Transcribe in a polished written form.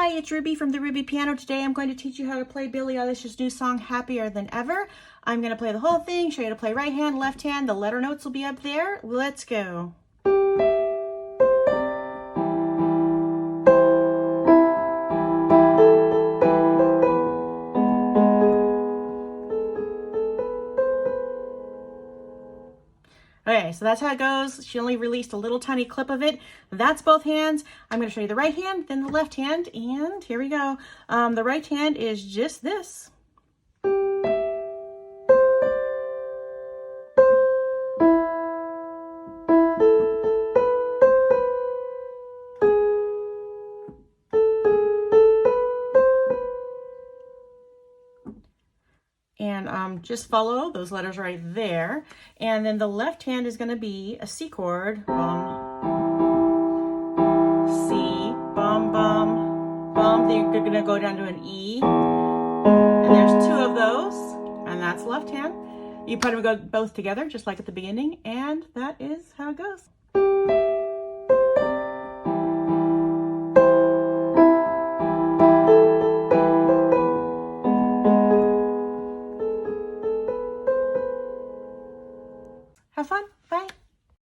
Hi, it's Ruby from the Ruby Piano. Today I'm going to teach you how to play Billie Eilish's new song, Happier Than Ever. I'm going to play the whole thing, show you how to play right hand, left hand. The letter notes will be up there. Let's go. Okay, so that's how it goes. She only released a little tiny clip of it. That's both hands. I'm going to show you the right hand, then the left hand, and here we go. The right hand is just this. And just follow those letters right there. And then the left hand is going to be a C chord. Bum, C, bum, bum, bum. Then you're going to go down to an E. And there's two of those. And that's left hand. You put them both together, just like at the beginning. And that is how it goes.